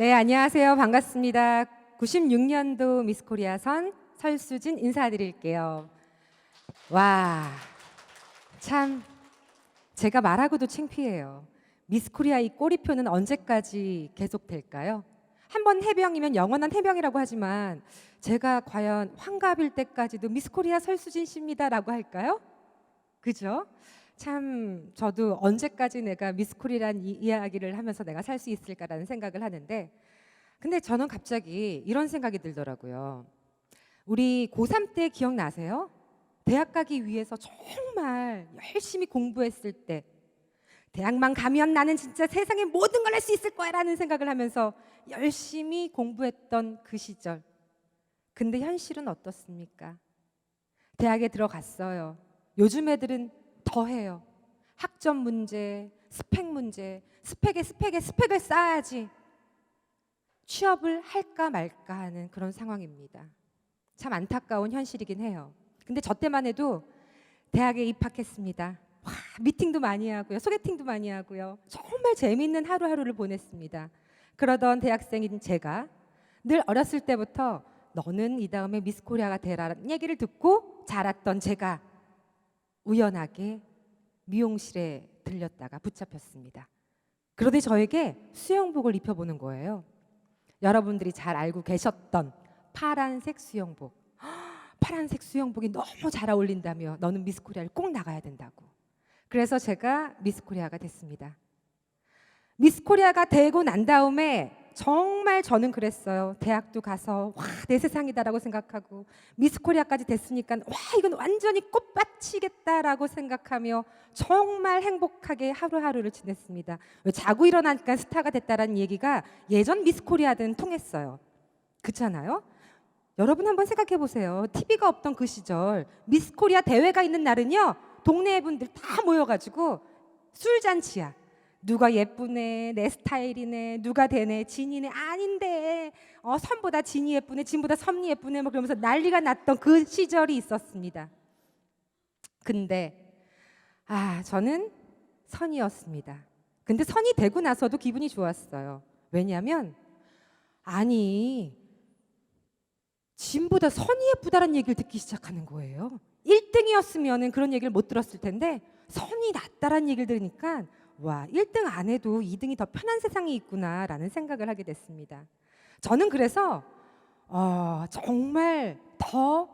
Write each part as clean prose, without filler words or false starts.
네, 안녕하세요. 반갑습니다. 96년도 미스코리아 선 설수진 인사드릴게요. 와, 참 제가 말하고도 창피해요. 미스코리아 이 꼬리표는 언제까지 계속될까요? 한 번 해병이면 영원한 해병이라고 하지만 제가 과연 환갑일 때까지도 미스코리아 설수진 씨입니다라고 할까요? 그죠? 참 저도 언제까지 내가 미스코리아란 이야기를 하면서 내가 살 수 있을까라는 생각을 하는데, 근데 저는 갑자기 이런 생각이 들더라고요. 우리 고3 때 기억나세요? 대학 가기 위해서 정말 열심히 공부했을 때, 대학만 가면 나는 진짜 세상의 모든 걸 할 수 있을 거야라는 생각을 하면서 열심히 공부했던 그 시절. 근데 현실은 어떻습니까? 대학에 들어갔어요. 요즘 애들은 더 해요. 학점 문제, 스펙 문제, 스펙에 스펙을 쌓아야지 취업을 할까 말까 하는 그런 상황입니다. 참 안타까운 현실이긴 해요. 근데 저 때만 해도 대학에 입학했습니다. 와, 미팅도 많이 하고요. 소개팅도 많이 하고요. 정말 재미있는 하루하루를 보냈습니다. 그러던 대학생인 제가 늘 어렸을 때부터 너는 이 다음에 미스 코리아가 되라는 얘기를 듣고 자랐던 제가 우연하게 미용실에 들렸다가 붙잡혔습니다. 그러더니 저에게 수영복을 입혀보는 거예요. 여러분들이 잘 알고 계셨던 파란색 수영복. 파란색 수영복이 너무 잘 어울린다며 너는 미스 코리아를 꼭 나가야 된다고. 그래서 제가 미스 코리아가 됐습니다. 미스 코리아가 되고 난 다음에 정말 저는 그랬어요. 대학도 가서 와, 내 세상이다라고 생각하고 미스 코리아까지 됐으니까 와, 이건 완전히 꽃밭이겠다라고 생각하며 정말 행복하게 하루하루를 지냈습니다. 자고 일어나니까 스타가 됐다라는 얘기가 예전 미스 코리아들은 통했어요. 그렇잖아요? 여러분 한번 생각해 보세요. TV가 없던 그 시절 미스 코리아 대회가 있는 날은요, 동네 분들 다 모여가지고 술잔치야. 누가 예쁘네, 내 스타일이네, 누가 되네, 진이네, 아닌데 선보다 진이 예쁘네, 진보다 선이 예쁘네, 뭐 그러면서 난리가 났던 그 시절이 있었습니다. 근데 저는 선이었습니다. 근데 선이 되고 나서도 기분이 좋았어요. 왜냐하면 아니 진보다 선이 예쁘다는 얘기를 듣기 시작하는 거예요. 1등이었으면 그런 얘기를 못 들었을 텐데 선이 낫다라는 얘기를 들으니까 와, 1등 안 해도 2등이 더 편한 세상이 있구나라는 생각을 하게 됐습니다. 저는 그래서 정말 더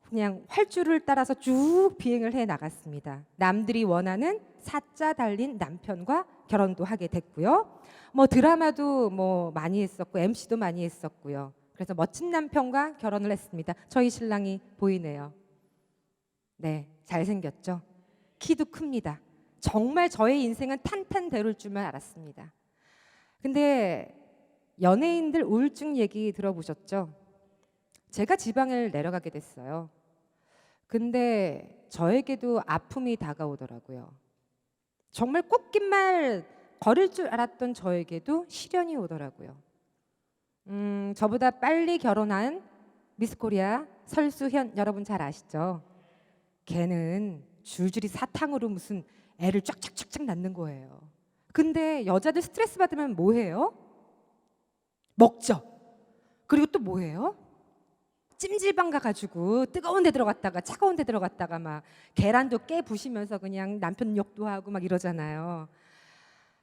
그냥 활주를 따라서 쭉 비행을 해 나갔습니다. 남들이 원하는 사자 달린 남편과 결혼도 하게 됐고요. 뭐 드라마도 뭐 많이 했었고 MC도 많이 했었고요. 그래서 멋진 남편과 결혼을 했습니다. 저희 신랑이 보이네요. 네, 잘생겼죠? 키도 큽니다. 정말 저의 인생은 탄탄대로일 줄만 알았습니다. 근데 연예인들 우울증 얘기 들어보셨죠? 제가 지방을 내려가게 됐어요. 근데 저에게도 아픔이 다가오더라고요. 정말 꽃깃말 걸을 줄 알았던 저에게도 시련이 오더라고요. 저보다 빨리 결혼한 미스코리아 설수현 여러분 잘 아시죠? 걔는 줄줄이 사탕으로 무슨 애를 쫙쫙쫙쫙 낳는 거예요. 근데 여자들 스트레스 받으면 뭐 해요? 먹죠. 그리고 또 뭐 해요? 찜질방 가가지고 뜨거운 데 들어갔다가 차가운 데 들어갔다가 막 계란도 깨 부시면서 그냥 남편 욕도 하고 막 이러잖아요.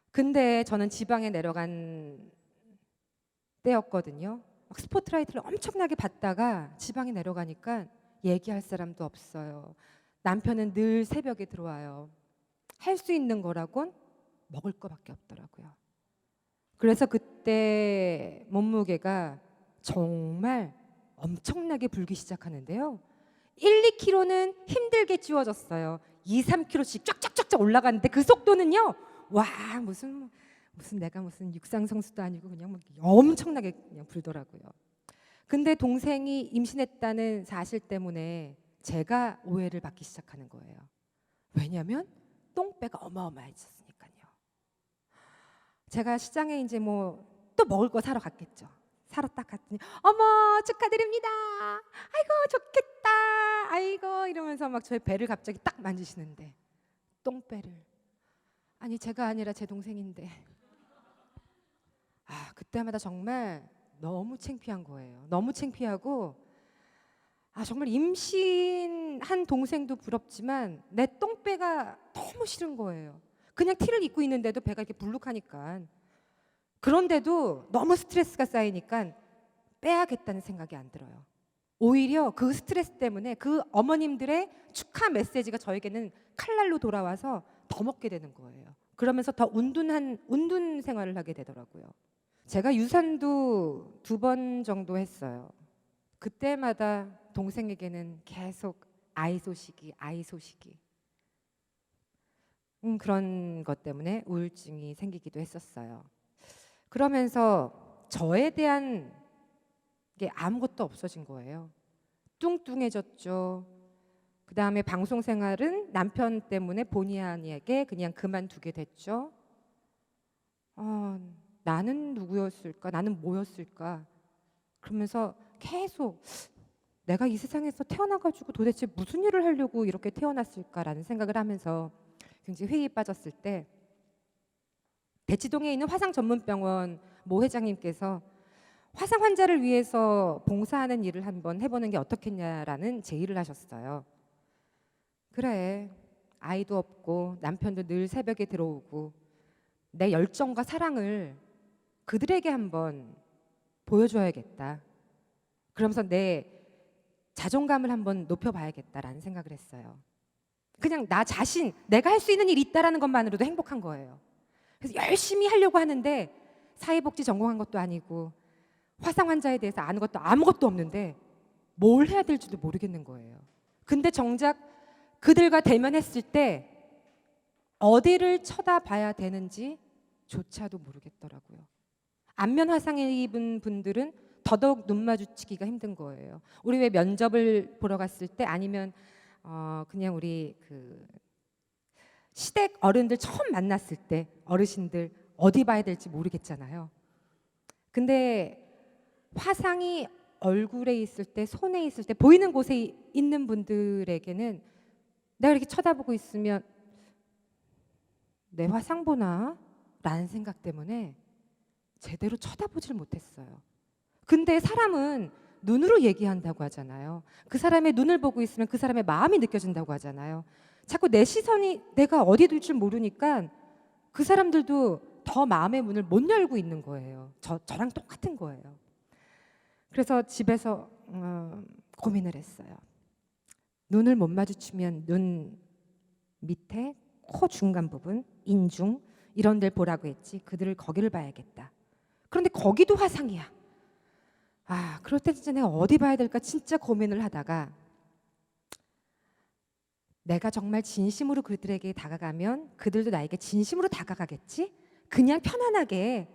근데 저는 지방에 내려간 때였거든요. 막 스포트라이트를 엄청나게 받다가 지방에 내려가니까 얘기할 사람도 없어요. 남편은 늘 새벽에 들어와요. 할 수 있는 거라곤 먹을 거밖에 없더라고요. 그래서 그때 몸무게가 정말 엄청나게 불기 시작하는데요. 1, 2kg는 힘들게 찌워졌어요. 2, 3kg씩 쫙쫙쫙쫙 올라가는데 그 속도는요. 와, 무슨 내가 무슨 육상선수도 아니고 그냥 막 엄청나게 그냥 불더라고요. 근데 동생이 임신했다는 사실 때문에 제가 오해를 받기 시작하는 거예요. 왜냐하면 똥배가 어마어마해졌으니까요. 제가 시장에 이제 뭐 또 먹을 거 사러 갔겠죠. 사러 딱 갔더니 어머 축하드립니다. 아이고 좋겠다. 아이고 이러면서 막 저의 배를 갑자기 딱 만지시는데 똥배를. 아니 제가 아니라 제 동생인데 그때마다 정말 너무 창피한 거예요. 너무 창피하고 정말 임신한 동생도 부럽지만 내 똥배가 너무 싫은 거예요. 그냥 티를 입고 있는데도 배가 이렇게 불룩하니까. 그런데도 너무 스트레스가 쌓이니까 빼야겠다는 생각이 안 들어요. 오히려 그 스트레스 때문에 그 어머님들의 축하 메시지가 저에게는 칼날로 돌아와서 더 먹게 되는 거예요. 그러면서 더 운둔 생활을 하게 되더라고요. 제가 유산도 2번 정도 했어요. 그때마다 동생에게는 계속 아이 소식이. 그런 것 때문에 우울증이 생기기도 했었어요. 그러면서 저에 대한 게 아무것도 없어진 거예요. 뚱뚱해졌죠. 그 다음에 방송 생활은 남편 때문에 본의 아니게 그냥 그만두게 됐죠. 나는 누구였을까? 나는 뭐였을까? 그러면서 계속 내가 이 세상에서 태어나가지고 도대체 무슨 일을 하려고 이렇게 태어났을까라는 생각을 하면서 굉장히 회의에 빠졌을 때 대치동에 있는 화상 전문병원 모 회장님께서 화상 환자를 위해서 봉사하는 일을 한번 해보는 게 어떻겠냐라는 제의를 하셨어요. 그래, 아이도 없고 남편도 늘 새벽에 들어오고 내 열정과 사랑을 그들에게 한번 보여줘야겠다. 그러면서 내 자존감을 한번 높여봐야겠다라는 생각을 했어요. 그냥 나 자신, 내가 할 수 있는 일이 있다라는 것만으로도 행복한 거예요. 그래서 열심히 하려고 하는데 사회복지 전공한 것도 아니고 화상 환자에 대해서 아는 것도 아무것도 없는데 뭘 해야 될지도 모르겠는 거예요. 근데 정작 그들과 대면했을 때 어디를 쳐다봐야 되는지 조차도 모르겠더라고요. 안면 화상을 입은 분들은 더더욱 눈 마주치기가 힘든 거예요. 우리 왜 면접을 보러 갔을 때 아니면 그냥 우리 그 시댁 어른들 처음 만났을 때 어르신들 어디 봐야 될지 모르겠잖아요. 근데 화상이 얼굴에 있을 때, 손에 있을 때, 보이는 곳에 있는 분들에게는 내가 이렇게 쳐다보고 있으면 내 화상 보나? 라는 생각 때문에 제대로 쳐다보질 못했어요. 근데 사람은 눈으로 얘기한다고 하잖아요. 그 사람의 눈을 보고 있으면 그 사람의 마음이 느껴진다고 하잖아요. 자꾸 내 시선이 내가 어디 둘 줄 모르니까 그 사람들도 더 마음의 문을 못 열고 있는 거예요. 저랑 똑같은 거예요. 그래서 집에서 고민을 했어요. 눈을 못 마주치면 눈 밑에 코 중간 부분, 인중 이런 데를 보라고 했지. 그들을 거기를 봐야겠다. 그런데 거기도 화상이야. 그럴 때 진짜 내가 어디 봐야 될까 진짜 고민을 하다가 내가 정말 진심으로 그들에게 다가가면 그들도 나에게 진심으로 다가가겠지? 그냥 편안하게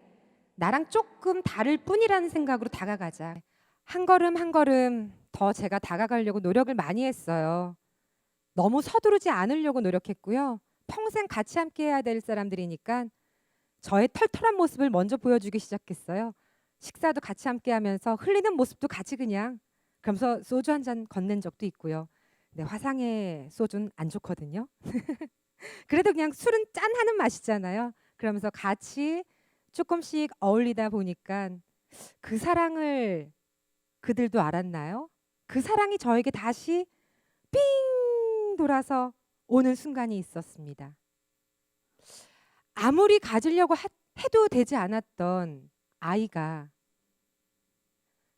나랑 조금 다를 뿐이라는 생각으로 다가가자. 한 걸음 한 걸음 더 제가 다가가려고 노력을 많이 했어요. 너무 서두르지 않으려고 노력했고요. 평생 같이 함께 해야 될 사람들이니까 저의 털털한 모습을 먼저 보여주기 시작했어요. 식사도 같이 함께 하면서 흘리는 모습도 같이 그냥 그러면서 소주 한 잔 건넨 적도 있고요. 네, 화상의 소주는 안 좋거든요. 그래도 그냥 술은 짠하는 맛이잖아요. 그러면서 같이 조금씩 어울리다 보니까 그 사랑을 그들도 알았나요? 그 사랑이 저에게 다시 삥 돌아서 오는 순간이 있었습니다. 아무리 가지려고 해도 되지 않았던 아이가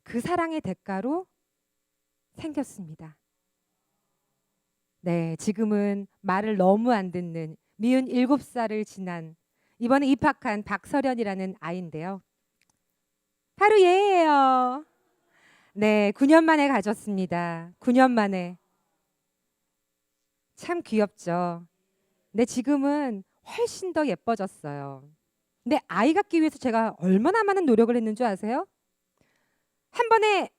그 사랑의 대가로 생겼습니다. 네, 지금은 말을 너무 안 듣는 미운 7살을 지난 이번에 입학한 박설현이라는 아이인데요. 바로 얘예요. 네, 9년 만에 가졌습니다. 9년 만에. 참 귀엽죠. 근데 지금은 훨씬 더 예뻐졌어요. 근데 아이 갖기 위해서 제가 얼마나 많은 노력을 했는 줄 아세요? 한 번에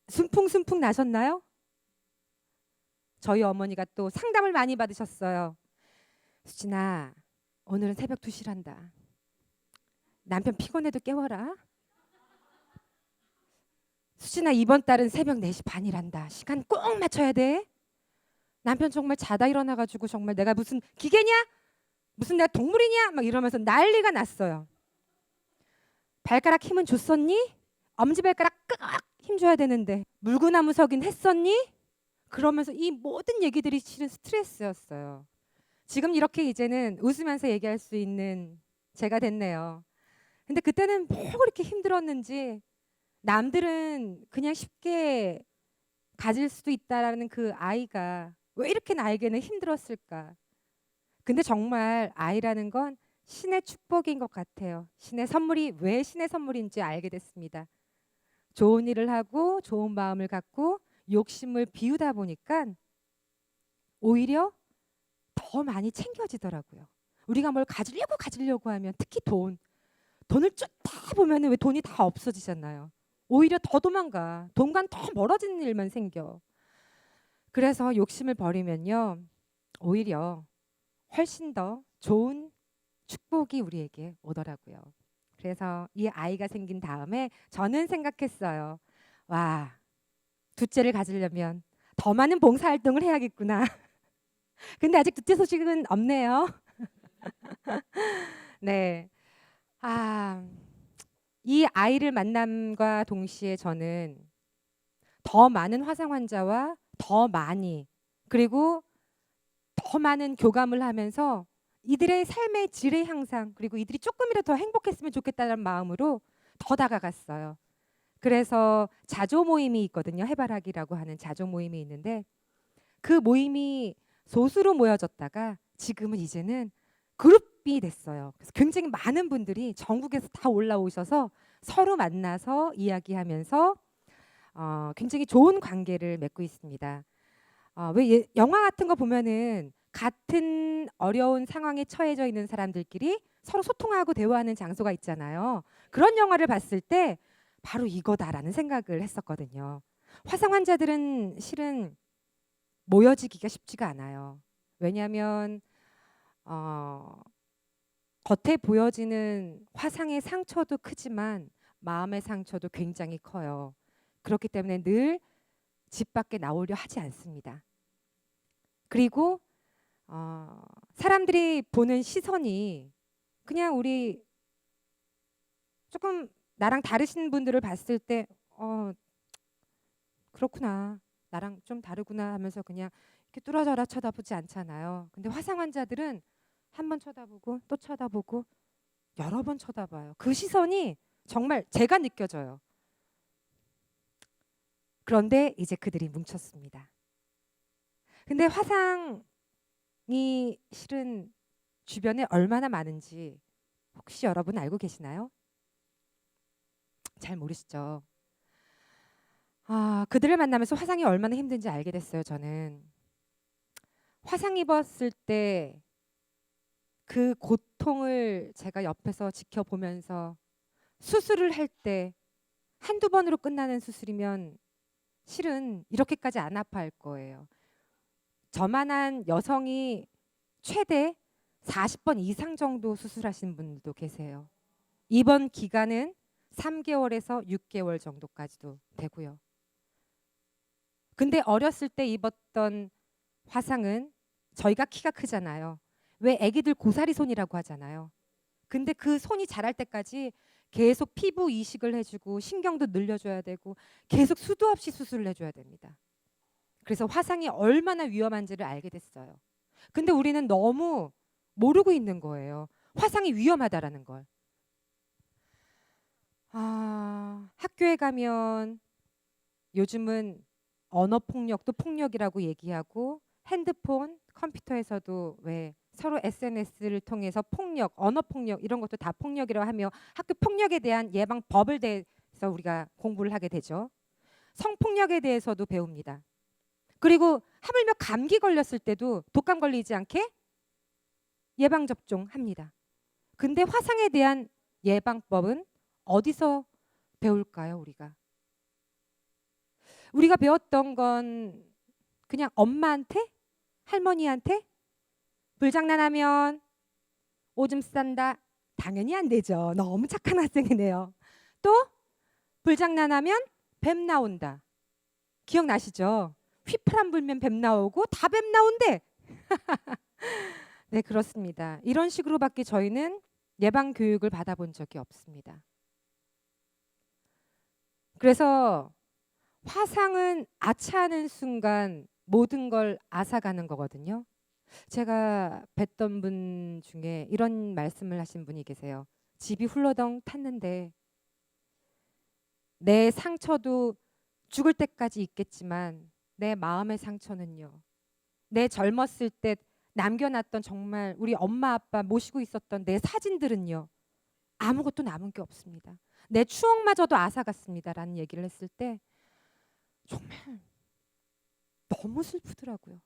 순풍순풍 나셨나요? 저희 어머니가 또 상담을 많이 받으셨어요. 수진아, 오늘은 새벽 2시란다. 남편 피곤해도 깨워라. 수진아, 이번 달은 새벽 4시 반이란다. 시간 꼭 맞춰야 돼. 남편 정말 자다 일어나가지고 정말 내가 무슨 기계냐? 무슨 내가 동물이냐? 막 이러면서 난리가 났어요. 발가락 힘은 줬었니? 엄지발가락 끄악 힘줘야 되는데 물구나무 서긴 했었니? 그러면서 이 모든 얘기들이 실은 스트레스였어요. 지금 이렇게 이제는 웃으면서 얘기할 수 있는 제가 됐네요. 근데 그때는 뭐 그렇게 힘들었는지 남들은 그냥 쉽게 가질 수도 있다라는 그 아이가 왜 이렇게 나에게는 힘들었을까? 근데 정말 아이라는 건 신의 축복인 것 같아요. 신의 선물이 왜 신의 선물인지 알게 됐습니다. 좋은 일을 하고 좋은 마음을 갖고 욕심을 비우다 보니까 오히려 더 많이 챙겨지더라고요. 우리가 뭘 가지려고 하면 특히 돈을 쫓다 보면은 왜 돈이 다 없어지잖아요. 오히려 더 도망가. 돈과는 더 멀어지는 일만 생겨. 그래서 욕심을 버리면요. 오히려 훨씬 더 좋은 축복이 우리에게 오더라고요. 그래서 이 아이가 생긴 다음에 저는 생각했어요. 와, 둘째를 가지려면 더 많은 봉사활동을 해야겠구나. 근데 아직 둘째 소식은 없네요. 네. 아, 이 아이를 만남과 동시에 저는 더 많은 화상 환자와 더 많이 그리고 더 많은 교감을 하면서 이들의 삶의 질의 향상 그리고 이들이 조금이라도 더 행복했으면 좋겠다는 마음으로 더 다가갔어요. 그래서 자조 모임이 있거든요. 해바라기라고 하는 자조 모임이 있는데 그 모임이 소수로 모여졌다가 지금은 이제는 그룹이 됐어요. 그래서 굉장히 많은 분들이 전국에서 다 올라오셔서 서로 만나서 이야기하면서 굉장히 좋은 관계를 맺고 있습니다. 왜 영화 같은 거 보면은 같은 어려운 상황에 처해져 있는 사람들끼리 서로 소통하고 대화하는 장소가 있잖아요. 그런 영화를 봤을 때 바로 이거다라는 생각을 했었거든요. 화상 환자들은 실은 모여지기가 쉽지가 않아요. 왜냐하면 겉에 보여지는 화상의 상처도 크지만 마음의 상처도 굉장히 커요. 그렇기 때문에 늘 집 밖에 나오려 하지 않습니다. 그리고 사람들이 보는 시선이 그냥 우리 조금 나랑 다르신 분들을 봤을 때 그렇구나. 나랑 좀 다르구나 하면서 그냥 이렇게 뚫어져라 쳐다보지 않잖아요. 근데 화상 환자들은 한 번 쳐다보고 또 쳐다보고 여러 번 쳐다봐요. 그 시선이 정말 제가 느껴져요. 그런데 이제 그들이 뭉쳤습니다. 근데 화상이 실은 주변에 얼마나 많은지 혹시 여러분 알고 계시나요? 잘 모르시죠? 그들을 만나면서 화상이 얼마나 힘든지 알게 됐어요, 저는. 화상 입었을 때 그 고통을 제가 옆에서 지켜보면서 수술을 할 때 한두 번으로 끝나는 수술이면 실은 이렇게까지 안 아파할 거예요. 저만한 여성이 최대 40번 이상 정도 수술하신 분들도 계세요. 입원 기간은 3개월에서 6개월 정도까지도 되고요. 근데 어렸을 때 입었던 화상은 저희가 키가 크잖아요. 왜 애기들 고사리 손이라고 하잖아요. 근데 그 손이 자랄 때까지 계속 피부 이식을 해주고 신경도 늘려줘야 되고 계속 수도 없이 수술을 해줘야 됩니다. 그래서 화상이 얼마나 위험한지를 알게 됐어요. 근데 우리는 너무 모르고 있는 거예요. 화상이 위험하다라는 걸. 학교에 가면 요즘은 언어 폭력도 폭력이라고 얘기하고 핸드폰, 컴퓨터에서도 왜 서로 SNS를 통해서 폭력, 언어 폭력 이런 것도 다 폭력이라고 하며 학교 폭력에 대한 예방법을 대해서 우리가 공부를 하게 되죠. 성폭력에 대해서도 배웁니다. 그리고 하물며 감기 걸렸을 때도 독감 걸리지 않게 예방 접종합니다. 근데 화상에 대한 예방법은 어디서 배울까요, 우리가? 우리가 배웠던 건 그냥 엄마한테? 할머니한테? 불장난하면 오줌 싼다. 당연히 안 되죠. 너무 착한 학생이네요. 또 불장난하면 뱀 나온다. 기억나시죠? 휘파람 불면 뱀 나오고 다 뱀 나온대. 네, 그렇습니다. 이런 식으로밖에 저희는 예방 교육을 받아본 적이 없습니다. 그래서 화상은 아차하는 순간 모든 걸 앗아가는 거거든요. 제가 뵀던 분 중에 이런 말씀을 하신 분이 계세요. 집이 훌러덩 탔는데 내 상처도 죽을 때까지 있겠지만 내 마음의 상처는요. 내 젊었을 때 남겨놨던 정말 우리 엄마 아빠 모시고 있었던 내 사진들은요. 아무것도 남은 게 없습니다. 내 추억마저도 앗아갔습니다라는 얘기를 했을 때 정말 너무 슬프더라고요.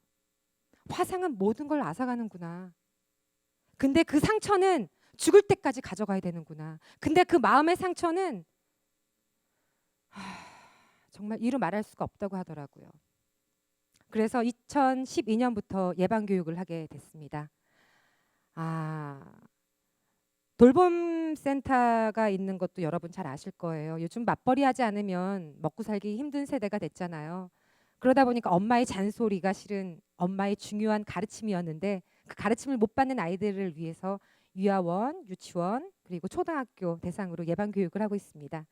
화상은 모든 걸 앗아가는구나. 근데 그 상처는 죽을 때까지 가져가야 되는구나. 근데 그 마음의 상처는 정말 이루 말할 수가 없다고 하더라고요. 그래서 2012년부터 예방교육을 하게 됐습니다. 돌봄 센터가 있는 것도 여러분 잘 아실 거예요. 요즘 맞벌이 하지 않으면 먹고 살기 힘든 세대가 됐잖아요. 그러다 보니까 엄마의 잔소리가 실은 엄마의 중요한 가르침이었는데 그 가르침을 못 받는 아이들을 위해서 유아원, 유치원, 그리고 초등학교 대상으로 예방교육을 하고 있습니다.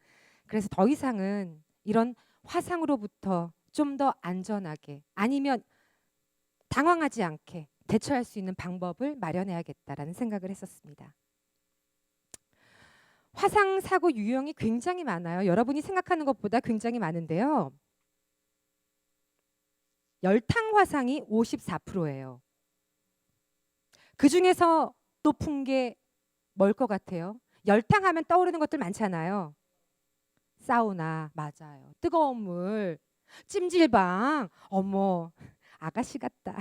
그래서 더 이상은 이런 화상으로부터 좀 더 안전하게 아니면 당황하지 않게 대처할 수 있는 방법을 마련해야겠다라는 생각을 했었습니다. 화상 사고 유형이 굉장히 많아요. 여러분이 생각하는 것보다 굉장히 많은데요. 열탕 화상이 54%예요. 그 중에서 높은 게 뭘 것 같아요? 열탕 하면 떠오르는 것들 많잖아요. 사우나, 맞아요. 뜨거운 물, 찜질방, 어머, 아가씨 같다.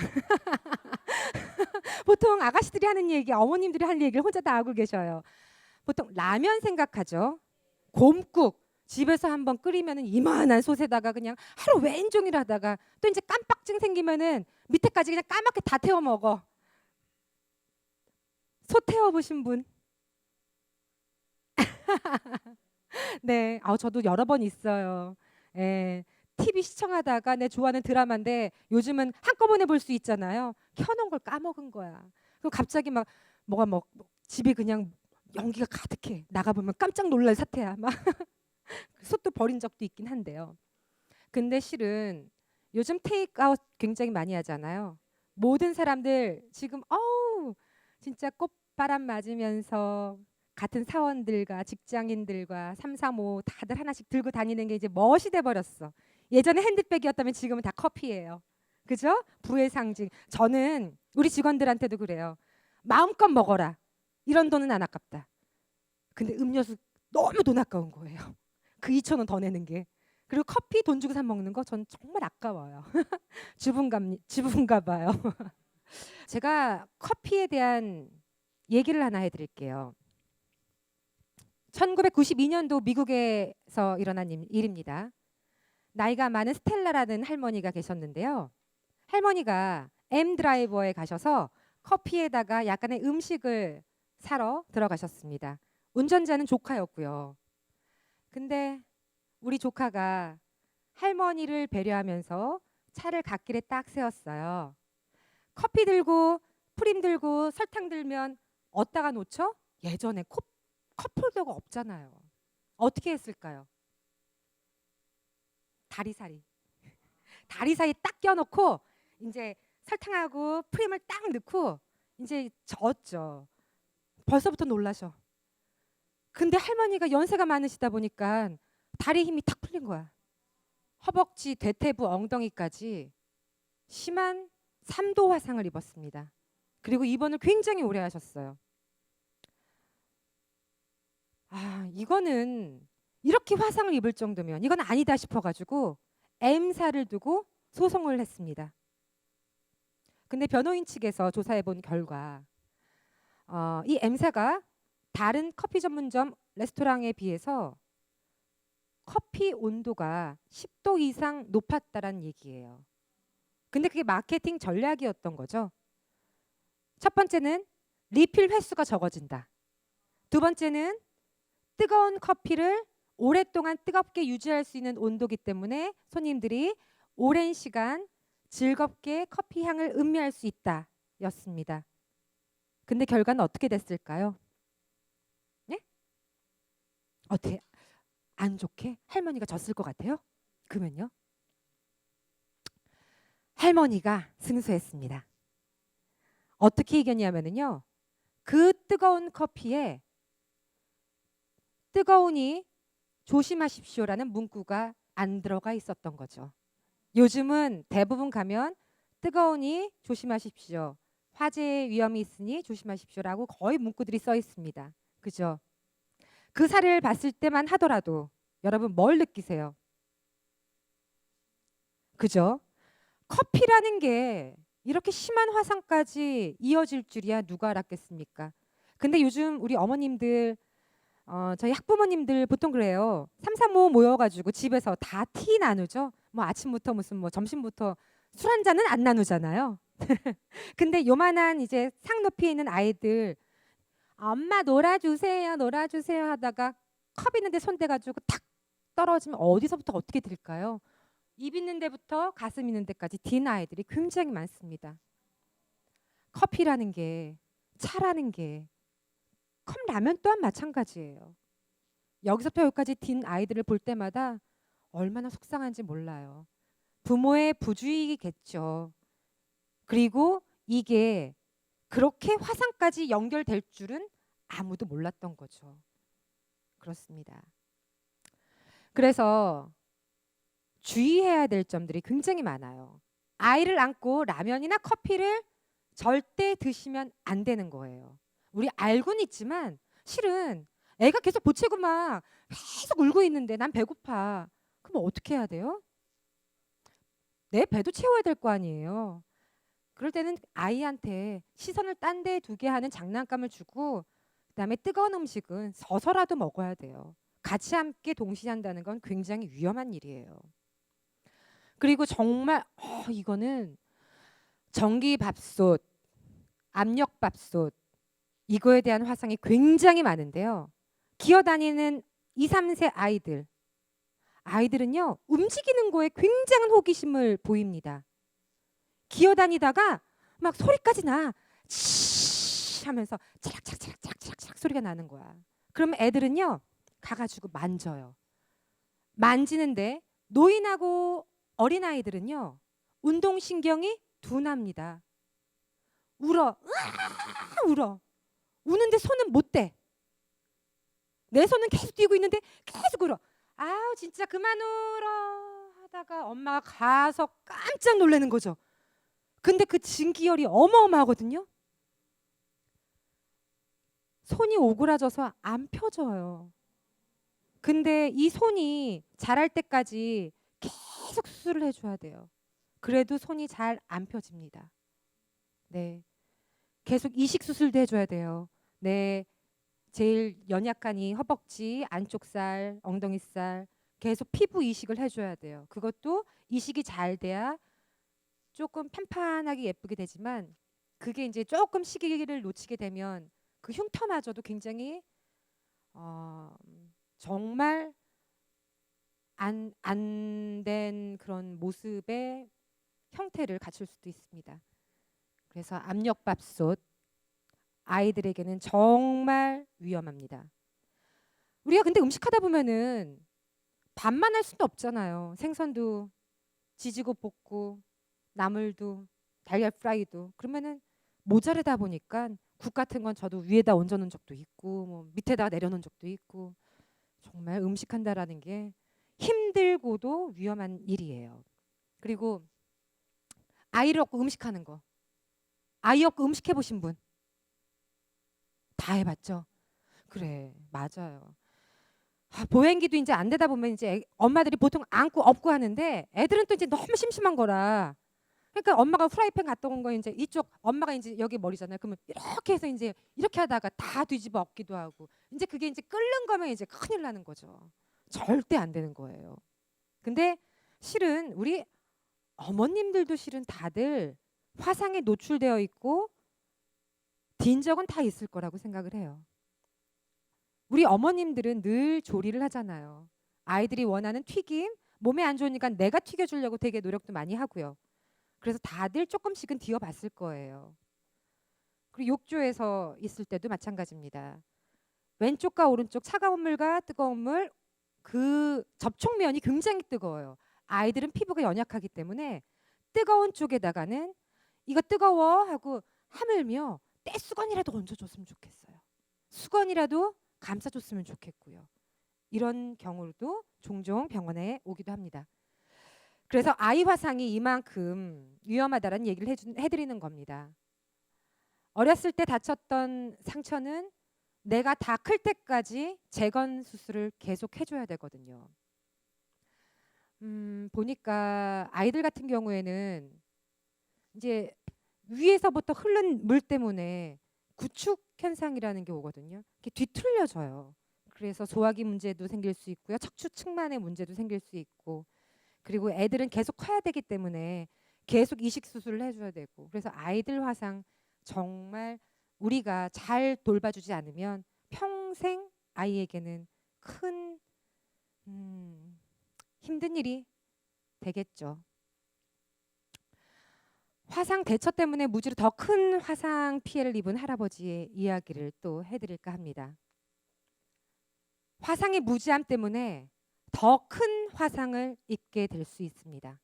보통 아가씨들이 하는 얘기, 어머님들이 하는 얘기를 혼자 다 하고 계셔요. 보통 라면 생각하죠. 곰국 집에서 한번 끓이면은 이만한 솥에다가 그냥 하루 왼종일 하다가 또 이제 깜빡증 생기면은 밑에까지 그냥 까맣게 다 태워 먹어. 솥 태워 보신 분? 네, 저도 여러 번 있어요. 예, TV 시청하다가 내 좋아하는 드라마인데 요즘은 한꺼번에 볼 수 있잖아요. 켜놓은 걸 까먹은 거야. 그럼 갑자기 막 뭐가 집에 그냥 연기가 가득해. 나가보면 깜짝 놀랄 사태야. 막 솥도 버린 적도 있긴 한데요. 근데 실은 요즘 테이크아웃 굉장히 많이 하잖아요. 모든 사람들 지금 진짜 꽃바람 맞으면서 같은 사원들과 직장인들과 3, 4, 5 다들 하나씩 들고 다니는 게 이제 멋이 돼 버렸어. 예전에 핸드백이었다면 지금은 다 커피예요. 그죠? 부의 상징. 저는 우리 직원들한테도 그래요. 마음껏 먹어라. 이런 돈은 안 아깝다. 근데 음료수 너무 돈 아까운 거예요. 그 2,000원 더 내는 게. 그리고 커피 돈 주고 사 먹는 거 전 정말 아까워요. 주부인가 봐요. 제가 커피에 대한 얘기를 하나 해드릴게요. 1992년도 미국에서 일어난 일입니다. 나이가 많은 스텔라라는 할머니가 계셨는데요. 할머니가 M 드라이버에 가셔서 커피에다가 약간의 음식을 사러 들어가셨습니다. 운전자는 조카였고요. 근데 우리 조카가 할머니를 배려하면서 차를 갓길에 딱 세웠어요. 커피 들고 프림 들고 설탕 들면 어디다가 놓죠? 예전에 컵홀더가 없잖아요. 어떻게 했을까요? 다리 사이 딱 껴놓고 이제 설탕하고 프림을 딱 넣고 이제 저었죠. 벌써부터 놀라셔. 근데 할머니가 연세가 많으시다 보니까 다리 힘이 탁 풀린 거야. 허벅지, 대퇴부, 엉덩이까지 심한 3도 화상을 입었습니다. 그리고 입원을 굉장히 오래 하셨어요. 이거는 이렇게 화상을 입을 정도면 이건 아니다 싶어가지고 M사를 두고 소송을 했습니다. 근데 변호인 측에서 조사해 본 결과 이 M사가 다른 커피 전문점 레스토랑에 비해서 커피 온도가 10도 이상 높았다는 얘기예요. 근데 그게 마케팅 전략이었던 거죠. 첫 번째는 리필 횟수가 적어진다. 두 번째는 뜨거운 커피를 오랫동안 뜨겁게 유지할 수 있는 온도이기 때문에 손님들이 오랜 시간 즐겁게 커피 향을 음미할 수 있다 였습니다. 근데 결과는 어떻게 됐을까요? 네? 어떻게? 안 좋게 할머니가 졌을 것 같아요? 그러면요. 할머니가 승수했습니다. 어떻게 이겼냐면요. 그 뜨거운 커피에 뜨거우니 조심하십시오라는 문구가 안 들어가 있었던 거죠. 요즘은 대부분 가면 뜨거우니 조심하십시오. 화재 위험이 있으니 조심하십시오라고 거의 문구들이 써 있습니다. 그죠? 그 사례를 봤을 때만 하더라도 여러분 뭘 느끼세요? 그죠? 커피라는 게 이렇게 심한 화상까지 이어질 줄이야 누가 알았겠습니까? 근데 요즘 우리 어머님들 저희 학부모님들 보통 그래요. 삼삼오오 모여가지고 집에서 다 티 나누죠. 뭐 아침부터 무슨 뭐 점심부터 술 한 잔은 안 나누잖아요. 근데 요만한 이제 상 높이에 있는 아이들 엄마 놀아주세요, 놀아주세요 하다가 컵 있는데 손 대가지고 탁 떨어지면 어디서부터 어떻게 될까요? 입 있는 데부터 가슴 있는 데까지 딘 아이들이 굉장히 많습니다. 커피라는 게, 차라는 게, 컵라면 또한 마찬가지예요. 여기서부터 여기까지 딘 아이들을 볼 때마다 얼마나 속상한지 몰라요. 부모의 부주의겠죠. 그리고 이게 그렇게 화상까지 연결될 줄은 아무도 몰랐던 거죠. 그렇습니다. 그래서 주의해야 될 점들이 굉장히 많아요. 아이를 안고 라면이나 커피를 절대 드시면 안 되는 거예요. 우리 알고는 있지만 실은 애가 계속 보채고 막 계속 울고 있는데 난 배고파. 그럼 어떻게 해야 돼요? 내 배도 채워야 될 거 아니에요. 그럴 때는 아이한테 시선을 딴 데 두게 하는 장난감을 주고 그다음에 뜨거운 음식은 서서라도 먹어야 돼요. 같이 함께 동시에 한다는 건 굉장히 위험한 일이에요. 그리고 정말 이거는 전기밥솥, 압력밥솥 이거에 대한 화상이 굉장히 많은데요. 기어다니는 2, 3세 아이들은요. 움직이는 거에 굉장한 호기심을 보입니다. 기어다니다가 막 소리까지 나. 치 하면서 차락차락차락차락 소리가 나는 거야. 그러면 애들은요. 가가지고 만져요. 만지는데 노인하고 어린아이들은요. 운동신경이 둔합니다. 울어. 으아! 울어. 우는데 손은 못 대. 내 손은 계속 뛰고 있는데 계속 울어. 아우 진짜 그만 울어 하다가 엄마가 가서 깜짝 놀라는 거죠. 근데 그 진기열이 어마어마하거든요. 손이 오그라져서 안 펴져요. 근데 이 손이 자랄 때까지 계속 수술을 해줘야 돼요. 그래도 손이 잘 안 펴집니다. 네, 계속 이식 수술도 해줘야 돼요. 네, 제일 연약하니 허벅지, 안쪽 살, 엉덩이 살 계속 피부 이식을 해줘야 돼요. 그것도 이식이 잘 돼야 조금 판판하게 예쁘게 되지만 그게 이제 조금 시기를 놓치게 되면 그 흉터마저도 굉장히 정말 안 된 그런 모습의 형태를 갖출 수도 있습니다. 그래서 압력밥솥 아이들에게는 정말 위험합니다. 우리가 근데 음식하다 보면은 밥만 할 수도 없잖아요. 생선도 지지고 볶고 나물도 달걀 프라이도 그러면은 모자르다 보니까 국 같은 건 저도 위에다 얹어놓은 적도 있고 뭐 밑에다 내려놓은 적도 있고 정말 음식한다라는 게 힘들고도 위험한 일이에요. 그리고 아이를 얻고 음식하는 거 아이 얻고 음식해 보신 분 다 해봤죠? 그래 맞아요. 보행기도 이제 안 되다 보면 이제 엄마들이 보통 안고 업고 하는데 애들은 또 이제 너무 심심한 거라 그러니까 엄마가 프라이팬 갔다 온 거 이제 이쪽 엄마가 이제 여기 머리잖아요. 그러면 이렇게 해서 이제 이렇게 하다가 다 뒤집어 엎기도 하고 이제 그게 이제 끓는 거면 이제 큰일 나는 거죠. 절대 안 되는 거예요. 근데 실은 우리 어머님들도 실은 다들 화상에 노출되어 있고 딘 적은 다 있을 거라고 생각을 해요. 우리 어머님들은 늘 조리를 하잖아요. 아이들이 원하는 튀김 몸에 안 좋으니까 내가 튀겨주려고 되게 노력도 많이 하고요. 그래서 다들 조금씩은 뒤어봤을 거예요. 그리고 욕조에서 있을 때도 마찬가지입니다. 왼쪽과 오른쪽 차가운 물과 뜨거운 물 그 접촉면이 굉장히 뜨거워요. 아이들은 피부가 연약하기 때문에 뜨거운 쪽에다가는 이거 뜨거워 하고 하물며 떼수건이라도 얹어줬으면 좋겠어요. 수건이라도 감싸줬으면 좋겠고요. 이런 경우도 종종 병원에 오기도 합니다. 그래서 아이 화상이 이만큼 위험하다는 얘기를 해드리는 겁니다. 어렸을 때 다쳤던 상처는 내가 다 클 때까지 재건 수술을 계속 해줘야 되거든요. 보니까 아이들 같은 경우에는 이제 위에서부터 흐른 물 때문에 구축 현상이라는 게 오거든요. 이게 뒤틀려져요. 그래서 소화기 문제도 생길 수 있고요. 척추 측만의 문제도 생길 수 있고, 그리고 애들은 계속 커야 되기 때문에 계속 이식 수술을 해줘야 되고, 그래서 아이들 화상 정말 우리가 잘 돌봐주지 않으면 평생 아이에게는 큰 힘든 일이 되겠죠. 화상 대처 때문에 무지로 더 큰 화상 피해를 입은 할아버지의 이야기를 또 해드릴까 합니다. 화상의 무지함 때문에 더 큰 화상을 입게 될 수 있습니다.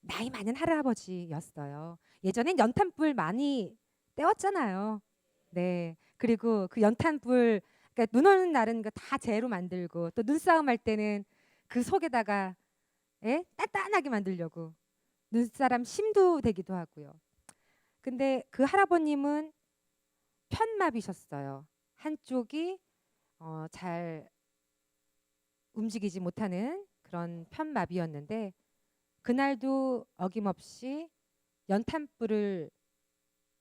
나이 많은 할아버지였어요. 예전엔 연탄불 많이 때웠잖아요. 네. 그리고 그 연탄불, 그러니까 눈 오는 날은 다 재로 만들고, 또 눈싸움 할 때는 그 속에다가 단단하게 만들려고 눈사람 심도 되기도 하고요. 근데 그 할아버님은 편마비셨어요. 한쪽이 잘 움직이지 못하는 그런 편마비였는데, 그날도 어김없이 연탄불을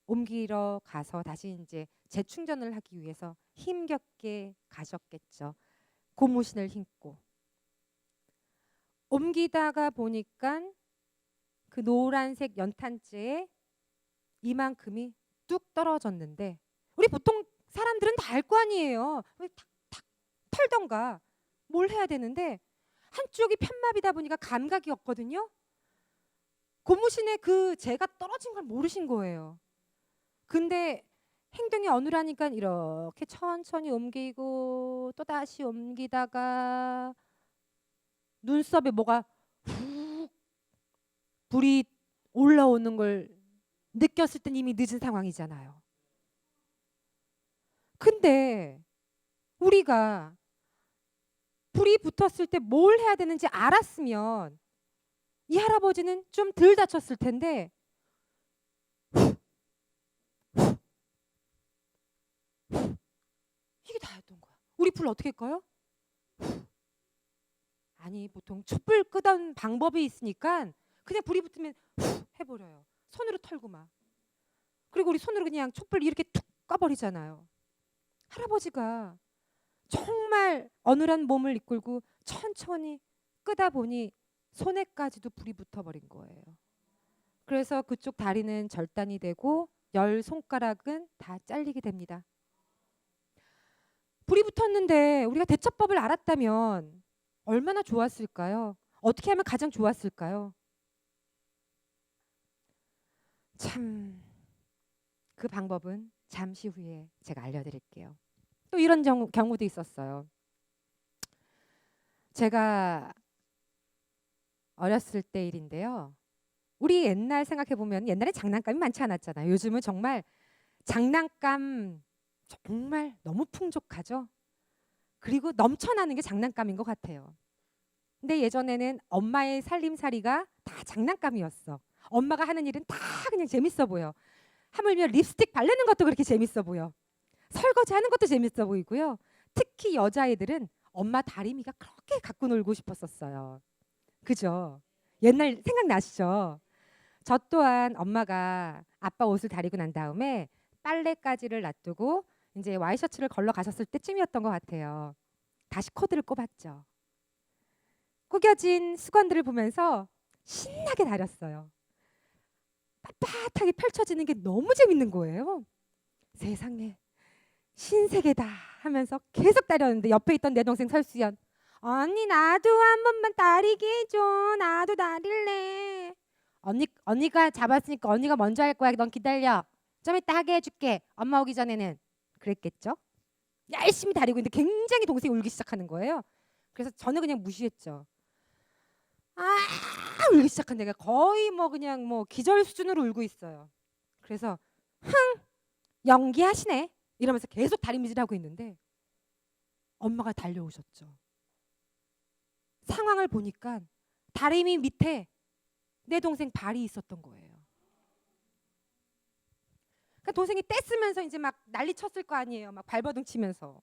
옮기러 가서 다시 이제 재충전을 하기 위해서 힘겹게 가셨겠죠. 고무신을 흰고. 옮기다가 보니까 그 노란색 연탄재에 이만큼이 뚝 떨어졌는데, 우리 보통 사람들은 다 알 거 아니에요. 왜 탁탁 털던가 뭘 해야 되는데, 한쪽이 편마비다 보니까 감각이 없거든요. 고무신에 그 재가 떨어진 걸 모르신 거예요. 근데 행동이 어눌하니까 이렇게 천천히 옮기고 또 다시 옮기다가 눈썹에 뭐가 훅 불이 올라오는 걸 느꼈을 땐 이미 늦은 상황이잖아요. 근데 우리가 불이 붙었을 때 뭘 해야 되는지 알았으면 이 할아버지는 좀 덜 다쳤을 텐데, 이게 다였던 거야. 우리 불 어떻게 꺼요? 아니, 보통 촛불 끄던 방법이 있으니까 그냥 불이 붙으면 후 해버려요. 손으로 털고 막. 그리고 우리 손으로 그냥 촛불 이렇게 툭 꺼버리잖아요. 할아버지가 정말 어눌한 몸을 이끌고 천천히 끄다 보니 손에까지도 불이 붙어버린 거예요. 그래서 그쪽 다리는 절단이 되고 10손가락은 다 잘리게 됩니다. 불이 붙었는데 우리가 대처법을 알았다면 얼마나 좋았을까요? 어떻게 하면 가장 좋았을까요? 참, 그 방법은 잠시 후에 제가 알려드릴게요. 또 이런 경우도 있었어요. 제가 어렸을 때 일인데요. 우리 옛날 생각해보면 옛날에 장난감이 많지 않았잖아요. 요즘은 정말 장난감 정말 너무 풍족하죠. 그리고 넘쳐나는 게 장난감인 것 같아요. 근데 예전에는 엄마의 살림살이가 다 장난감이었어. 엄마가 하는 일은 다 그냥 재밌어 보여. 하물며 립스틱 바르는 것도 그렇게 재밌어 보여. 설거지하는 것도 재밌어 보이고요. 특히 여자애들은 엄마 다리미가 그렇게 갖고 놀고 싶었었어요. 그죠? 옛날 생각나시죠? 저 또한 엄마가 아빠 옷을 다리고 난 다음에 빨래까지를 놔두고 이제 와이셔츠를 걸러 가셨을 때쯤이었던 것 같아요. 다시 코드를 꼽았죠. 구겨진 수건들을 보면서 신나게 다렸어요. 빳빳하게 펼쳐지는 게 너무 재밌는 거예요. 세상에 신세계다 하면서 계속 다렸는데, 옆에 있던 내 동생 설수연, 언니 나도 한 번만 다리게 해줘. 나도 다릴래. 언니가 잡았으니까 언니가 먼저 할 거야. 넌 기다려. 좀 이따 하게 해줄게. 엄마 오기 전에는. 그랬겠죠? 열심히 다리고 있는데 굉장히 동생이 울기 시작하는 거예요. 그래서 저는 그냥 무시했죠. 아 울기 시작한 내가 거의 뭐 그냥 뭐 기절 수준으로 울고 있어요. 그래서 흥 연기하시네 이러면서 계속 다리미질하고 있는데 엄마가 달려오셨죠. 상황을 보니까 다리미 밑에 내 동생 발이 있었던 거예요. 그러니까 동생이 떼쓰면서 이제 막 난리 쳤을 거 아니에요. 막 발버둥 치면서.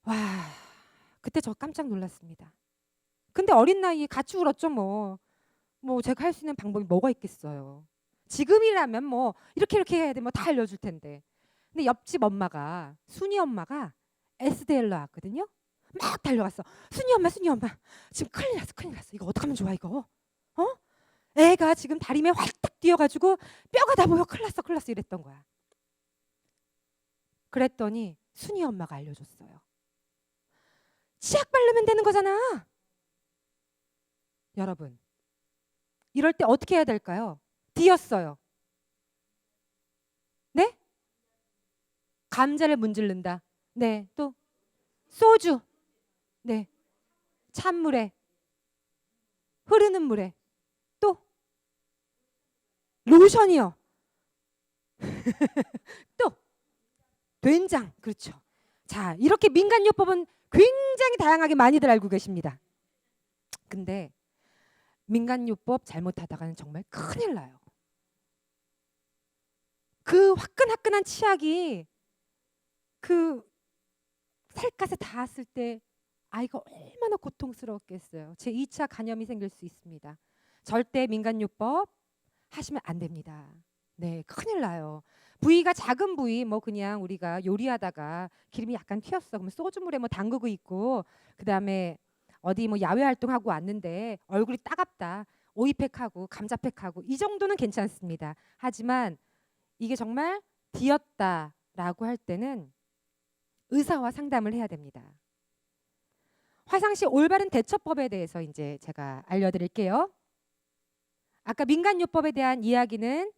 와, 그때 저 깜짝 놀랐습니다. 근데 어린 나이에 같이 울었죠 뭐. 뭐 제가 할 수 있는 방법이 뭐가 있겠어요. 지금이라면 뭐 이렇게 해야 돼 뭐 다 알려줄 텐데. 근데 옆집 엄마가 순이 엄마가 SDL로 왔거든요. 막 달려갔어. 순이 엄마 지금 큰일 났어. 이거 어떡하면 좋아 이거. 어? 애가 지금 다리에 활딱 뛰어가지고 뼈가 다 보여. 큰일 났어 이랬던 거야. 그랬더니 순이 엄마가 알려줬어요. 치약 바르면 되는 거잖아. 여러분 이럴 때 어떻게 해야 될까요? 뒤었어요. 네? 감자를 문지른다. 네, 또 소주. 네, 찬물에 흐르는 물에 또 로션이요. 또 된장. 그렇죠. 자, 이렇게 민간요법은 굉장히 다양하게 많이들 알고 계십니다. 근데 민간요법 잘못하다가는 정말 큰일 나요. 그 화끈화끈한 치약이 그 살갗에 닿았을 때 아이가 얼마나 고통스러웠겠어요. 제 2차 간염이 생길 수 있습니다. 절대 민간요법 하시면 안 됩니다. 네, 큰일 나요. 부위가 작은 부위 뭐 그냥 우리가 요리하다가 기름이 약간 튀었어. 그러면 소주물에 뭐 담그고 있고 그다음에 어디 뭐 야외 활동하고 왔는데 얼굴이 따갑다. 오이팩하고 감자팩하고 이 정도는 괜찮습니다. 하지만 이게 정말 뒤었다라고 할 때는 의사와 상담을 해야 됩니다. 화상시 올바른 대처법에 대해서 이제 제가 알려드릴게요. 아까 민간요법에 대한 이야기는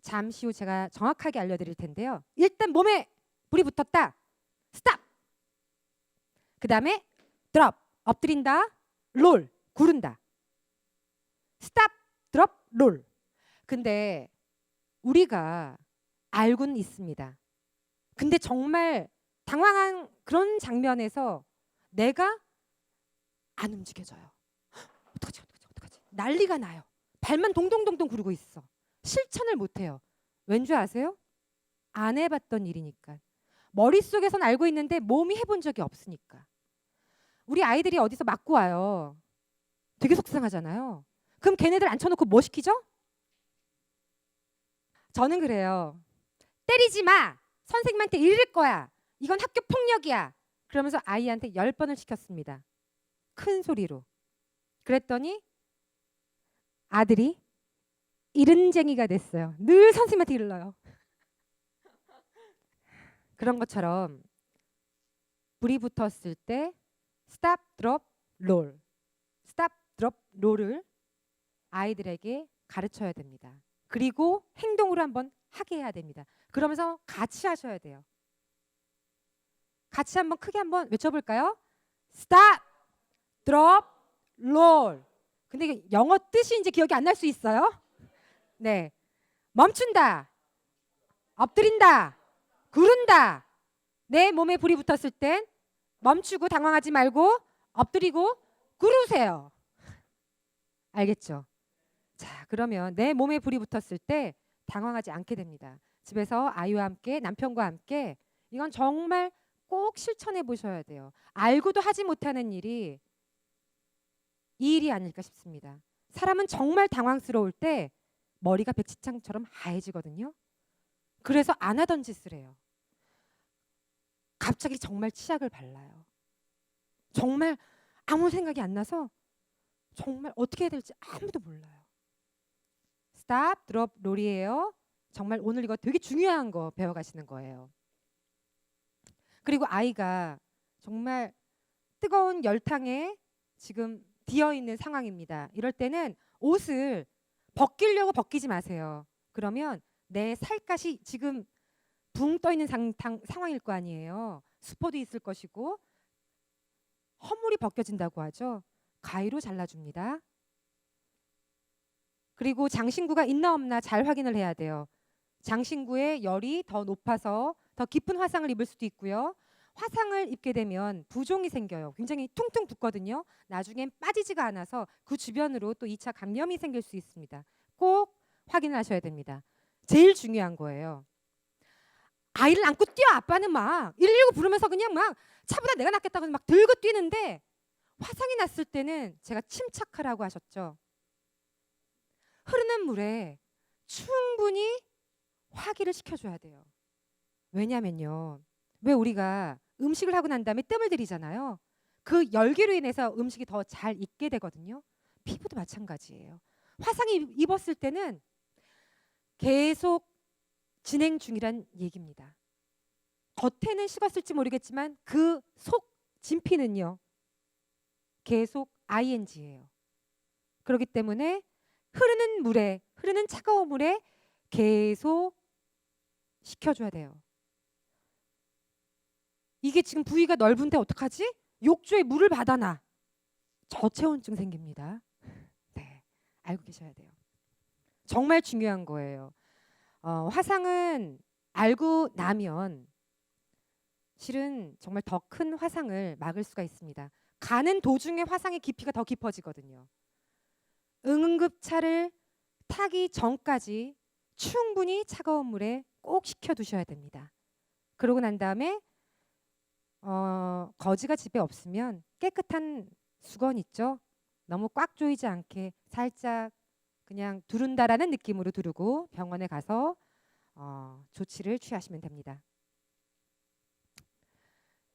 잠시 후 제가 정확하게 알려드릴 텐데요. 일단 몸에 불이 붙었다. 스탑. 그 다음에 드롭. 엎드린다. 롤. 구른다. 스탑. 드롭. 롤. 근데 우리가 알고는 있습니다. 근데 정말 당황한 그런 장면에서 내가 안 움직여져요. 어떡하지? 난리가 나요. 발만 동동동동 구르고 있어. 실천을 못해요. 왠 줄 아세요? 안 해봤던 일이니까. 머릿속에선 알고 있는데 몸이 해본 적이 없으니까. 우리 아이들이 어디서 맞고 와요. 되게 속상하잖아요. 그럼 걔네들 앉혀놓고 뭐 시키죠? 저는 그래요. 때리지 마. 선생님한테 이를 거야. 이건 학교 폭력이야. 그러면서 아이한테 10번을 시켰습니다. 큰 소리로. 그랬더니 아들이 이른쟁이가 됐어요. 늘 선생님한테 일러요. 그런 것처럼 불이 붙었을 때 스탑, 드롭, 롤. 스탑, 드롭, 롤을 아이들에게 가르쳐야 됩니다. 그리고 행동으로 한번 하게 해야 됩니다. 그러면서 같이 하셔야 돼요. 같이 한번 크게 한번 외쳐볼까요? 스탑, 드롭, 롤. 근데 이게 영어 뜻이 이제 기억이 안 날 수 있어요. 네, 멈춘다, 엎드린다, 구른다. 내 몸에 불이 붙었을 땐 멈추고 당황하지 말고 엎드리고 구르세요. 알겠죠? 자, 그러면 내 몸에 불이 붙었을 때 당황하지 않게 됩니다. 집에서 아이와 함께 남편과 함께 이건 정말 꼭 실천해 보셔야 돼요. 알고도 하지 못하는 일이 이 일이 아닐까 싶습니다. 사람은 정말 당황스러울 때 머리가 백지창처럼 하얘지거든요. 그래서 안 하던 짓을 해요. 갑자기 정말 치약을 발라요. 정말 아무 생각이 안 나서 정말 어떻게 해야 될지 아무도 몰라요. 스탑, 드롭, 롤이에요. 정말 오늘 이거 되게 중요한 거 배워가시는 거예요. 그리고 아이가 정말 뜨거운 열탕에 지금 뒤어있는 상황입니다. 이럴 때는 옷을 벗기려고 벗기지 마세요. 그러면 내 살갗이 지금 붕 떠있는 상황일 거 아니에요. 수포도 있을 것이고 허물이 벗겨진다고 하죠. 가위로 잘라줍니다. 그리고 장신구가 있나 없나 잘 확인을 해야 돼요. 장신구의 열이 더 높아서 더 깊은 화상을 입을 수도 있고요. 화상을 입게 되면 부종이 생겨요. 굉장히 퉁퉁 붓거든요. 나중엔 빠지지가 않아서 그 주변으로 또 2차 감염이 생길 수 있습니다. 꼭 확인을 하셔야 됩니다. 제일 중요한 거예요. 아이를 안고 뛰어. 아빠는 막 119 부르면서 그냥 막 차보다 내가 낫겠다고 막 들고 뛰는데, 화상이 났을 때는 제가 침착하라고 하셨죠. 흐르는 물에 충분히 화기를 시켜줘야 돼요. 왜냐면요, 왜 우리가 음식을 하고 난 다음에 뜸을 들이잖아요. 그 열기로 인해서 음식이 더 잘 익게 되거든요. 피부도 마찬가지예요. 화상이 입었을 때는 계속 진행 중이란 얘기입니다. 겉에는 식었을지 모르겠지만 그 속 진피는요, 계속 ing예요. 그렇기 때문에 흐르는 차가운 물에 계속 식혀줘야 돼요. 이게 지금 부위가 넓은데 어떡하지? 욕조에 물을 받아놔. 저체온증 생깁니다. 네, 알고 계셔야 돼요. 정말 중요한 거예요. 화상은 알고 나면 실은 정말 더 큰 화상을 막을 수가 있습니다. 가는 도중에 화상의 깊이가 더 깊어지거든요. 응급차를 타기 전까지 충분히 차가운 물에 꼭 식혀두셔야 됩니다. 그러고 난 다음에 거지가 집에 없으면 깨끗한 수건 있죠? 너무 꽉 조이지 않게 살짝 그냥 두른다라는 느낌으로 두르고 병원에 가서 조치를 취하시면 됩니다.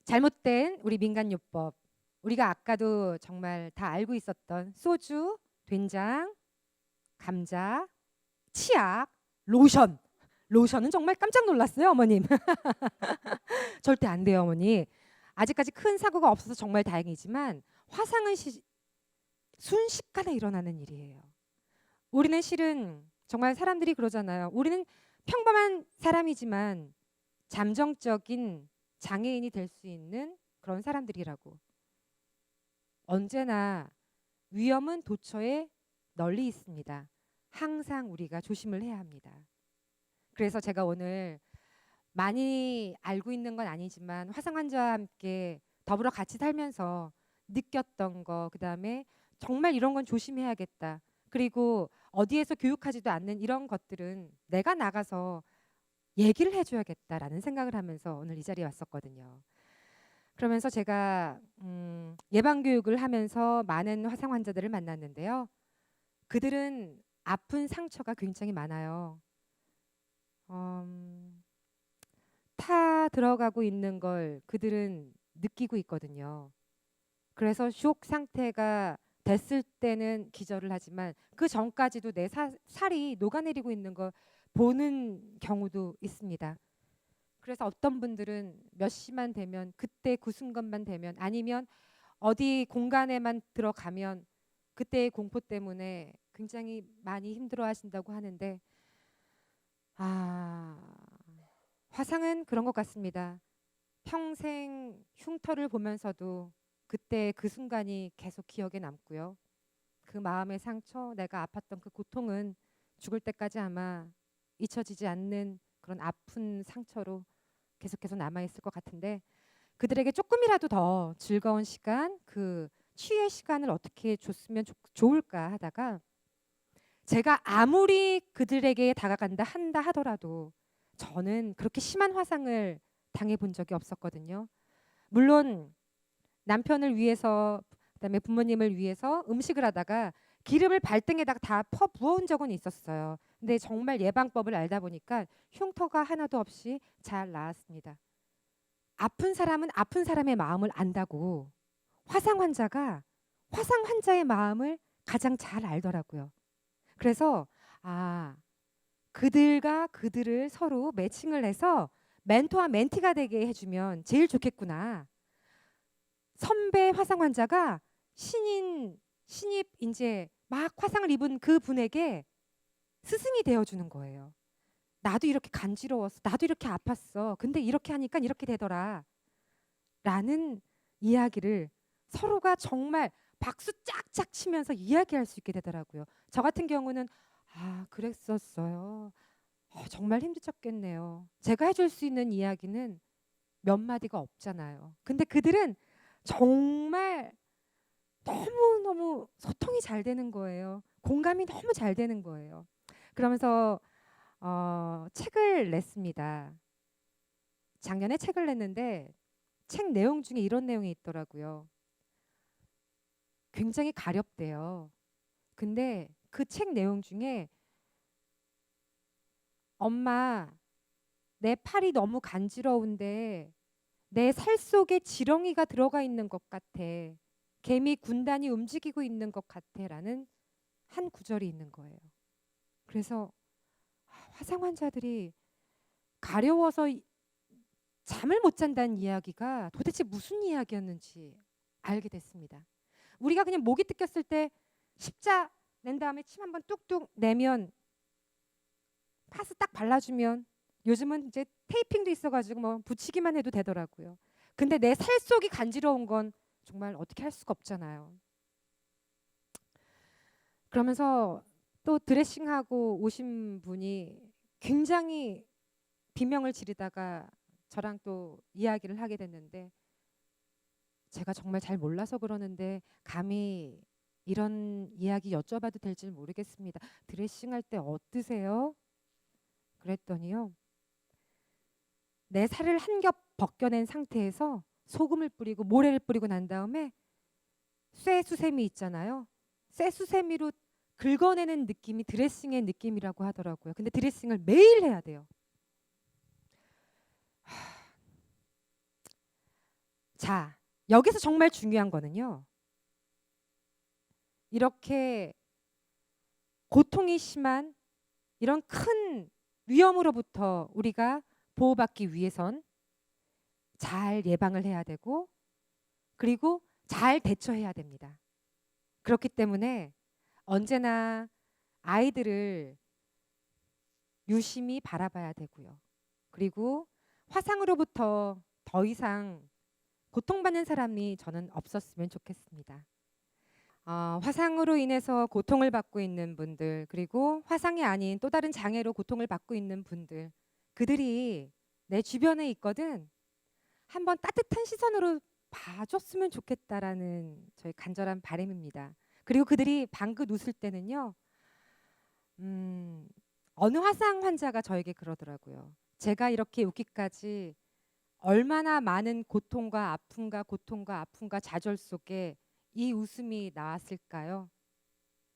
잘못된 우리 민간요법, 우리가 아까도 정말 다 알고 있었던 소주, 된장, 감자, 치약, 로션. 로션은 정말 깜짝 놀랐어요, 어머님. 절대 안 돼요, 어머니. 아직까지 큰 사고가 없어서 정말 다행이지만 화상은 순식간에 일어나는 일이에요. 우리는 실은 정말 사람들이 그러잖아요. 우리는 평범한 사람이지만 잠정적인 장애인이 될 수 있는 그런 사람들이라고. 언제나 위험은 도처에 널리 있습니다. 항상 우리가 조심을 해야 합니다. 그래서 제가 오늘 많이 알고 있는 건 아니지만 화상 환자와 함께 더불어 같이 살면서 느꼈던 거, 그다음에 정말 이런 건 조심해야겠다. 그리고 어디에서 교육하지도 않는 이런 것들은 내가 나가서 얘기를 해줘야겠다라는 생각을 하면서 오늘 이 자리에 왔었거든요. 그러면서 제가 예방교육을 하면서 많은 화상 환자들을 만났는데요. 그들은 아픈 상처가 굉장히 많아요. 타 들어가고 있는 걸 그들은 느끼고 있거든요. 그래서 쇼크 상태가 됐을 때는 기절을 하지만 그 전까지도 내 살이 녹아내리고 있는 걸 보는 경우도 있습니다. 그래서 어떤 분들은 몇 시만 되면, 그때 그 순간만 되면, 아니면 어디 공간에만 들어가면 그때의 공포 때문에 굉장히 많이 힘들어 하신다고 하는데, 화상은 그런 것 같습니다. 평생 흉터를 보면서도 그때 그 순간이 계속 기억에 남고요. 그 마음의 상처, 내가 아팠던 그 고통은 죽을 때까지 아마 잊혀지지 않는 그런 아픈 상처로 계속해서 남아있을 것 같은데, 그들에게 조금이라도 더 즐거운 시간, 그 치유의 시간을 어떻게 줬으면 좋을까 하다가, 제가 아무리 그들에게 다가간다 한다 하더라도 저는 그렇게 심한 화상을 당해본 적이 없었거든요. 물론 남편을 위해서, 그다음에 부모님을 위해서 음식을 하다가 기름을 발등에다가 다 퍼 부어온 적은 있었어요. 근데 정말 예방법을 알다 보니까 흉터가 하나도 없이 잘 나았습니다. 아픈 사람은 아픈 사람의 마음을 안다고, 화상 환자가 화상 환자의 마음을 가장 잘 알더라고요. 그래서 그들과 그들을 서로 매칭을 해서 멘토와 멘티가 되게 해주면 제일 좋겠구나. 선배 화상 환자가 신입 이제 막 화상을 입은 그 분에게 스승이 되어주는 거예요. 나도 이렇게 간지러웠어. 나도 이렇게 아팠어. 근데 이렇게 하니까 이렇게 되더라. 라는 이야기를 서로가 정말 박수 짝짝 치면서 이야기할 수 있게 되더라고요. 저 같은 경우는 그랬었어요. 정말 힘드셨겠네요. 제가 해줄 수 있는 이야기는 몇 마디가 없잖아요. 근데 그들은 정말 너무너무 소통이 잘 되는 거예요. 공감이 너무 잘 되는 거예요. 그러면서 책을 냈습니다. 작년에 책을 냈는데 책 내용 중에 이런 내용이 있더라고요. 굉장히 가렵대요. 근데 그 책 내용 중에 엄마, 내 팔이 너무 간지러운데 내 살 속에 지렁이가 들어가 있는 것 같아. 개미 군단이 움직이고 있는 것 같아. 라는 한 구절이 있는 거예요. 그래서 화상 환자들이 가려워서 잠을 못 잔다는 이야기가 도대체 무슨 이야기였는지 알게 됐습니다. 우리가 그냥 목이 뜯겼을 때 십자 낸 다음에 침 한번 뚝뚝 내면 파스 딱 발라주면 요즘은 이제 테이핑도 있어가지고 뭐 붙이기만 해도 되더라고요. 근데 내 살 속이 간지러운 건 정말 어떻게 할 수가 없잖아요. 그러면서 또 드레싱하고 오신 분이 굉장히 비명을 지르다가 저랑 또 이야기를 하게 됐는데 제가 정말 잘 몰라서 그러는데 감히 이런 이야기 여쭤봐도 될지 모르겠습니다. 드레싱할 때 어떠세요? 그랬더니요. 내 살을 한 겹 벗겨낸 상태에서 소금을 뿌리고 모래를 뿌리고 난 다음에 쇠수세미 있잖아요. 쇠수세미로 긁어내는 느낌이 드레싱의 느낌이라고 하더라고요. 근데 드레싱을 매일 해야 돼요. 자, 여기서 정말 중요한 거는요. 이렇게 고통이 심한 이런 큰 위험으로부터 우리가 보호받기 위해선 잘 예방을 해야 되고 그리고 잘 대처해야 됩니다. 그렇기 때문에 언제나 아이들을 유심히 바라봐야 되고요. 그리고 화상으로부터 더 이상 고통받는 사람이 저는 없었으면 좋겠습니다. 화상으로 인해서 고통을 받고 있는 분들 그리고 화상이 아닌 또 다른 장애로 고통을 받고 있는 분들 그들이 내 주변에 있거든 한번 따뜻한 시선으로 봐줬으면 좋겠다라는 저희 간절한 바람입니다. 그리고 그들이 방긋 웃을 때는요. 어느 화상 환자가 저에게 그러더라고요. 제가 이렇게 웃기까지 얼마나 많은 고통과 아픔과 좌절 속에 이 웃음이 나왔을까요?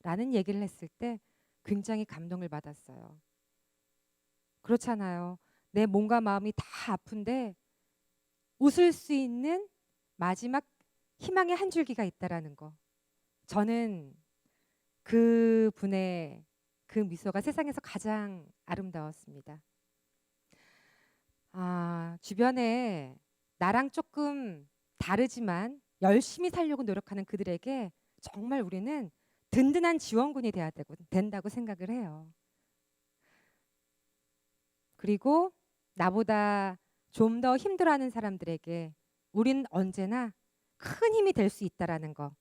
라는 얘기를 했을 때 굉장히 감동을 받았어요. 그렇잖아요. 내 몸과 마음이 다 아픈데 웃을 수 있는 마지막 희망의 한 줄기가 있다라는 거. 저는 그 분의 그 미소가 세상에서 가장 아름다웠습니다. 주변에 나랑 조금 다르지만 열심히 살려고 노력하는 그들에게 정말 우리는 든든한 지원군이 돼야 된다고 생각을 해요. 그리고 나보다 좀 더 힘들어하는 사람들에게 우린 언제나 큰 힘이 될 수 있다라는 거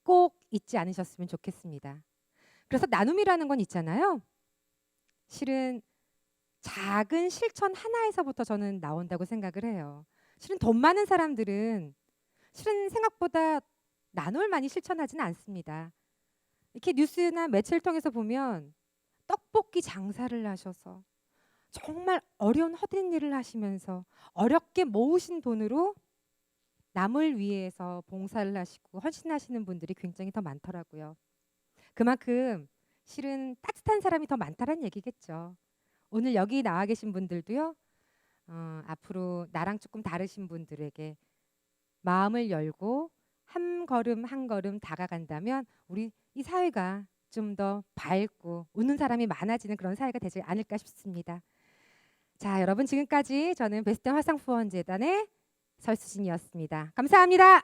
꼭 잊지 않으셨으면 좋겠습니다. 그래서 나눔이라는 건 있잖아요. 실은 작은 실천 하나에서부터 저는 나온다고 생각을 해요. 실은 돈 많은 사람들은 실은 생각보다 나눔을 많이 실천하지는 않습니다. 이렇게 뉴스나 매체를 통해서 보면 떡볶이 장사를 하셔서 정말 어려운 헛된 일을 하시면서 어렵게 모으신 돈으로 남을 위해서 봉사를 하시고 헌신하시는 분들이 굉장히 더 많더라고요. 그만큼 실은 따뜻한 사람이 더 많다는 얘기겠죠. 오늘 여기 나와 계신 분들도요. 앞으로 나랑 조금 다르신 분들에게 마음을 열고 한 걸음 한 걸음 다가간다면 우리 이 사회가 좀 더 밝고 웃는 사람이 많아지는 그런 사회가 되지 않을까 싶습니다. 자, 여러분 지금까지 저는 베스트 화상후원재단의 설수진이었습니다. 감사합니다.